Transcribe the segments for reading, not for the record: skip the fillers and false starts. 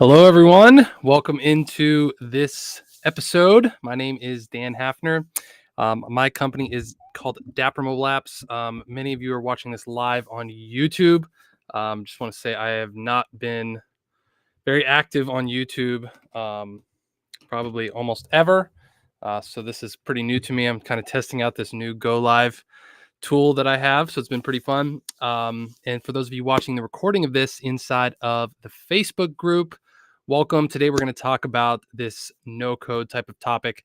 Hello, everyone. Welcome into this episode. My name is Dan Hafner. My company is called Dapper Mobile Apps. Many of you are watching this live on YouTube. Just want to say I have not been very active on YouTube, probably almost ever. So this is pretty new to me. I'm kind of testing out this new Go Live tool that I have. So it's been pretty fun. And for those of you watching the recording of this inside of the Facebook group, welcome. Today we're going to talk about this no code type of topic.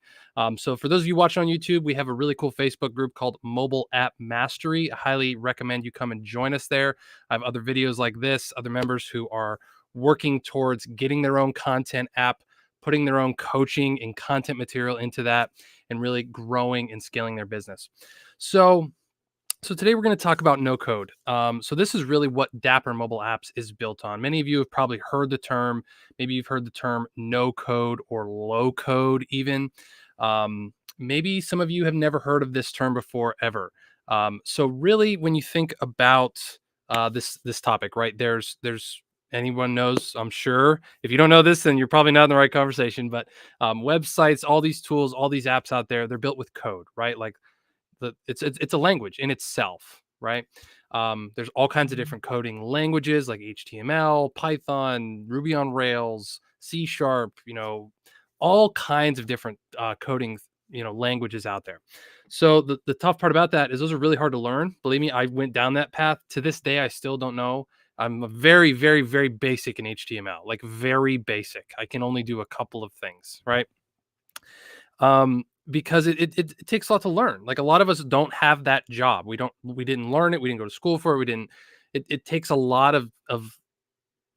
So for those of you watching on YouTube, we have a really cool Facebook group called Mobile App Mastery. I highly recommend you come and join us there. I have other videos like this, other members who are working towards getting their own content app, putting their own coaching and content material into that, and really growing and scaling their business. So today we're going to talk about no code. So this is really what Dapper Mobile Apps is built on. Many of you have probably heard the term. Maybe you've heard the term no code or low code even. Maybe some of you have never heard of this term before ever. So really, when you think about this topic, right? There's anyone knows, I'm sure. If you don't know this, then you're probably not in the right conversation. But websites, all these tools, all these apps out there, they're built with code, right? Like it's a language in itself, right? There's all kinds of different coding languages like HTML, Python, Ruby on Rails, C Sharp, all kinds of different coding, languages out there. So the tough part about that is those are really hard to learn. Believe me, I went down that path. To this day, I still don't know. I'm a very, very, very basic in HTML, like very basic. I can only do a couple of things, right? Because it takes a lot to learn. Like a lot of us don't have that job. We didn't learn it. We didn't go to school for it. It takes a lot of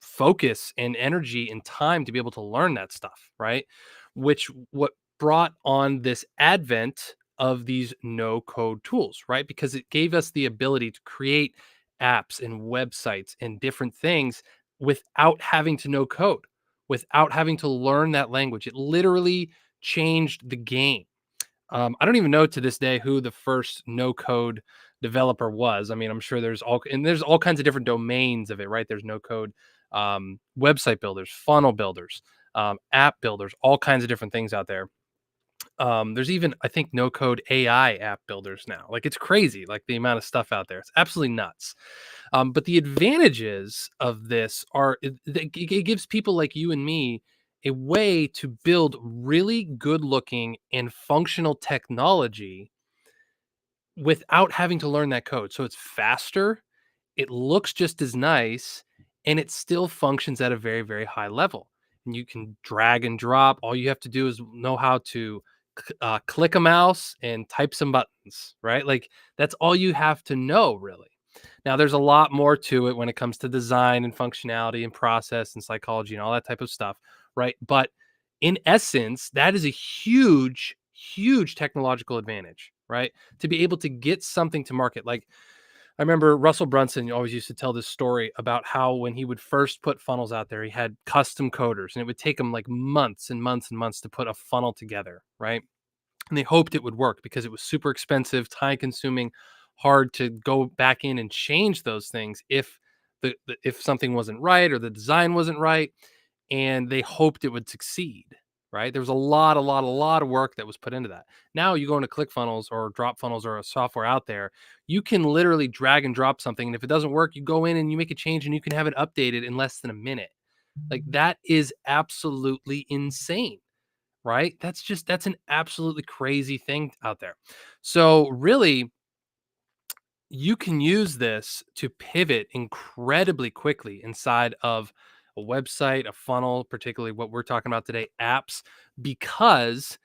focus and energy and time to be able to learn that stuff, right? What brought on this advent of these no code tools, right? Because it gave us the ability to create apps and websites and different things without having to know code, without having to learn that language. It literally changed the game. I don't even know to this day who the first no code developer was. I mean, I'm sure there's all kinds of different domains of it, right? There's no code website builders, funnel builders, app builders, all kinds of different things out there. There's even, I think, no code AI app builders now. Like it's crazy, like the amount of stuff out there. It's absolutely nuts. But the advantages of this are it gives people like you and me a way to build really good looking and functional technology without having to learn that code. So it's faster, it looks just as nice, and it still functions at a very, very high level. And you can drag and drop. All you have to do is know how to click a mouse and type some buttons, right? Like that's all you have to know, really. Now, there's a lot more to it when it comes to design and functionality and process and psychology and all that type of stuff, right? But in essence, that is a huge, huge technological advantage, right? To be able to get something to market. Like I remember Russell Brunson always used to tell this story about how when he would first put funnels out there, he had custom coders and it would take him like months and months and months to put a funnel together, right? And they hoped it would work because it was super expensive, time consuming, hard to go back in and change those things if if something wasn't right or the design wasn't right, and they hoped it would succeed, right? There was a lot of work that was put into that. Now you go into ClickFunnels or DropFunnels or a software out there, you can literally drag and drop something, and if it doesn't work, you go in and you make a change and you can have it updated in less than a minute. Like that is absolutely insane, right? That's an absolutely crazy thing out there. So really, you can use this to pivot incredibly quickly inside of a website, a funnel, particularly what we're talking about today, apps, because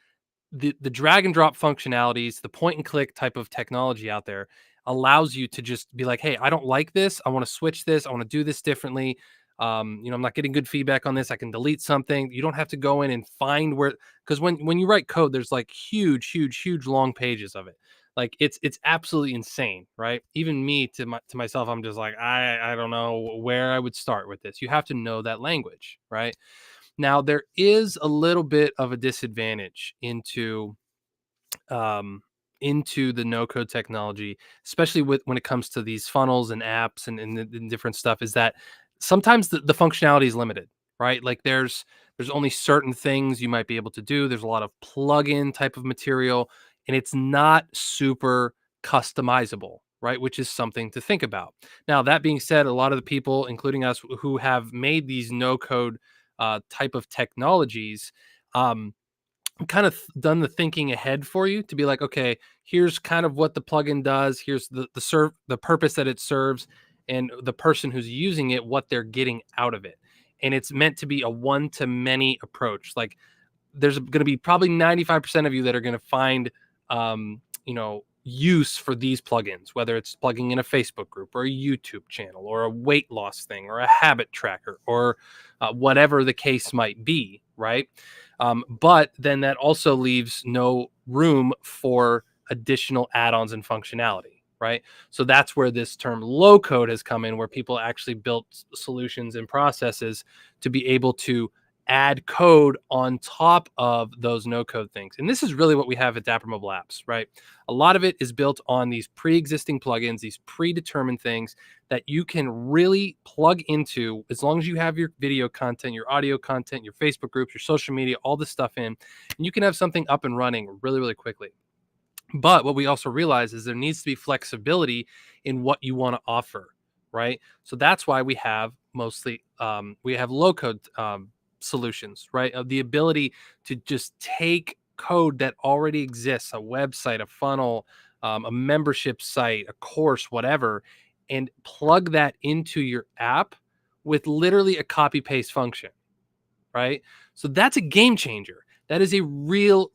the drag and drop functionalities, the point and click type of technology out there allows you to just be like, hey, I don't like this. I want to switch this. I want to do this differently. I'm not getting good feedback on this. I can delete something. You don't have to go in and find where, because when you write code, there's like huge, huge, huge long pages of it. Like it's absolutely insane, right? Even me to myself, I'm just like, I don't know where I would start with this. You have to know that language, right? Now, there is a little bit of a disadvantage um, into the no code technology, especially when it comes to these funnels and apps and different stuff, is that sometimes the functionality is limited. right? Like there's only certain things you might be able to do. There's a lot of plug-in type of material, and it's not super customizable, right? Which is something to think about. Now, that being said, a lot of the people, including us, who have made these no-code type of technologies, um, kind of done the thinking ahead for you to be like, okay, here's kind of what the plugin does. Here's the purpose that it serves, and the person who's using it, what they're getting out of it. And it's meant to be a one to many approach. Like there's going to be probably 95% of you that are going to find, use for these plugins, whether it's plugging in a Facebook group or a YouTube channel or a weight loss thing or a habit tracker or whatever the case might be, right? But then that also leaves no room for additional add-ons and functionality, right? So that's where this term low code has come in, where people actually built solutions and processes to be able to add code on top of those no code things. And this is really what we have at Dapper Mobile Apps, right? A lot of it is built on these pre-existing plugins, these predetermined things that you can really plug into as long as you have your video content, your audio content, your Facebook groups, your social media, all this stuff in, and you can have something up and running really, really quickly. But what we also realize is there needs to be flexibility in what you want to offer, right? So that's why we have mostly we have low code solutions, right? Of the ability to just take code that already exists, a website, a funnel, a membership site, a course, whatever, and plug that into your app with literally a copy paste function, right? So that's a game changer. That is a real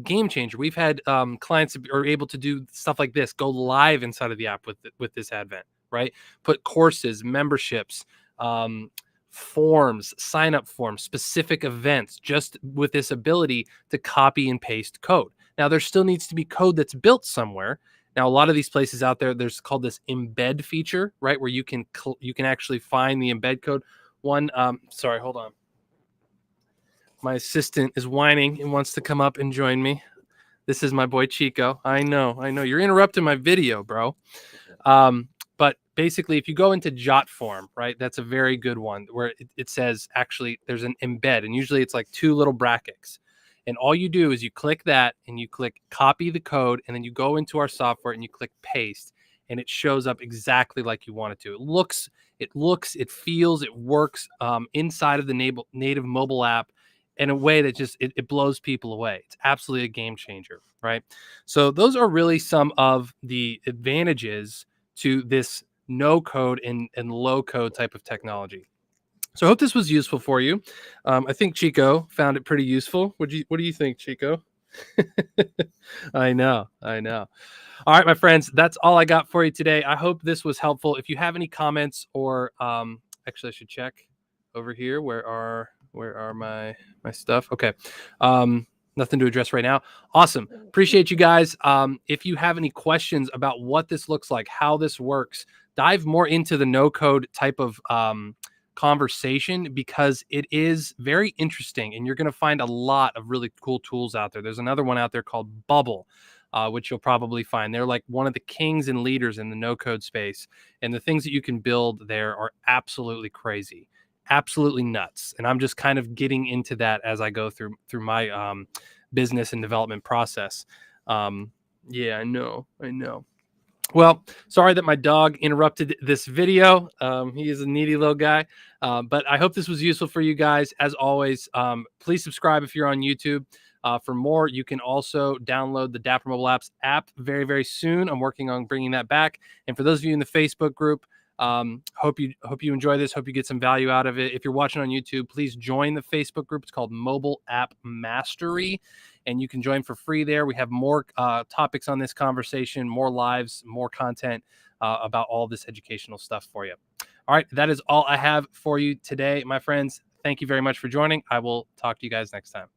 game changer. We've had clients that are able to do stuff like this, go live inside of the app with this advent, right? Put courses, memberships, forms, sign up forms, specific events, just with this ability to copy and paste code. Now, there still needs to be code that's built somewhere. Now, a lot of these places out there, there's called this embed feature, right, where you can actually find the embed code. Sorry, hold on. My assistant is whining and wants to come up and join me. This is my boy Chico. I know. You're interrupting my video, bro. But basically, if you go into JotForm, right, that's a very good one where it says actually there's an embed, and usually it's like two little brackets. And all you do is you click that and you click copy the code, and then you go into our software and you click paste, and it shows up exactly like you want it to. It feels, it works inside of the native mobile app in a way that just it blows people away. It's absolutely a game changer, right? So those are really some of the advantages to this no code and low code type of technology. So I hope this was useful for you. I think Chico found it pretty useful. What do you think, Chico? I know. All right, my friends, that's all I got for you today. I hope this was helpful. If you have any comments or actually I should check over here. Where are my stuff? Okay. Nothing to address right now. Awesome. Appreciate you guys. If you have any questions about what this looks like, how this works, dive more into the no code type of conversation, because it is very interesting and you're going to find a lot of really cool tools out there. There's another one out there called Bubble, which you'll probably find. They're like one of the kings and leaders in the no code space. And the things that you can build there are absolutely crazy, absolutely nuts. And I'm just kind of getting into that as I go through my business and development process. Yeah, I know. Well, sorry that my dog interrupted this video. He is a needy little guy, but I hope this was useful for you guys. As always, please subscribe if you're on YouTube. For more, you can also download the Dapper Mobile Apps app very, very soon. I'm working on bringing that back. And for those of you in the Facebook group, hope you enjoy this. Hope you get some value out of it. If you're watching on YouTube, please join the Facebook group. It's called Mobile App Mastery, and you can join for free there. We have more topics on this conversation, more lives, more content about all this educational stuff for you. All right, that is all I have for you today, my friends. Thank you very much for joining. I will talk to you guys next time.